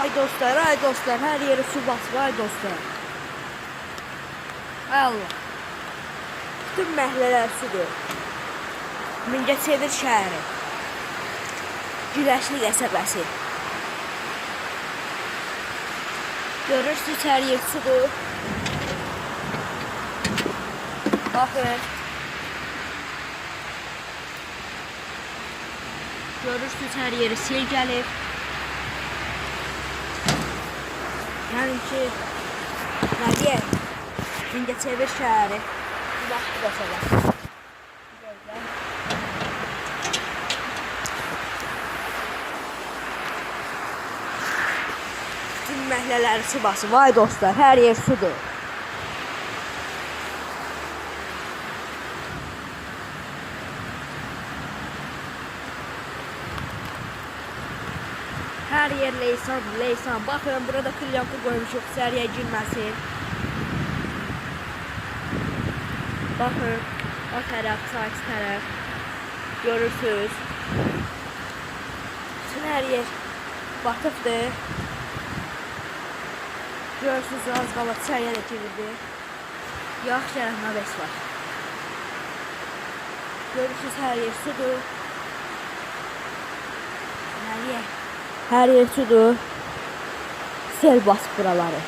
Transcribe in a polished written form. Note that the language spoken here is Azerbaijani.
Ay dostlar, her yeri su basır, ay dostlar. Ay Allah. Bütün məhəllələr sudur. Mingəçevir şəhəri. Güləşli qəsəbəsi. Görürsünüz, hər yer sudur. Baxın. Görürsünüz, hər yeri sel gəlib. Yəni ki, nə deyək? Mingəçevir şəhəri. Güləşli qəsəbəsi. Bütün məhəllələri su basır. Vay dostlar, hər yer sudur. Hər yer leysan, leysan. Baxın, burada kıryanka qoymuşuq, səriyə girməsin. Baxın, o tərəf, sağ tərəf. Görürsünüz. Bütün hər yer batıbdır. Görürsünüz, az qala çaya da girirdi. Yağ şərəfmə bəs var. Görürsünüz, hər yer sudur. Hər yer sudur. Sel basıb buraları.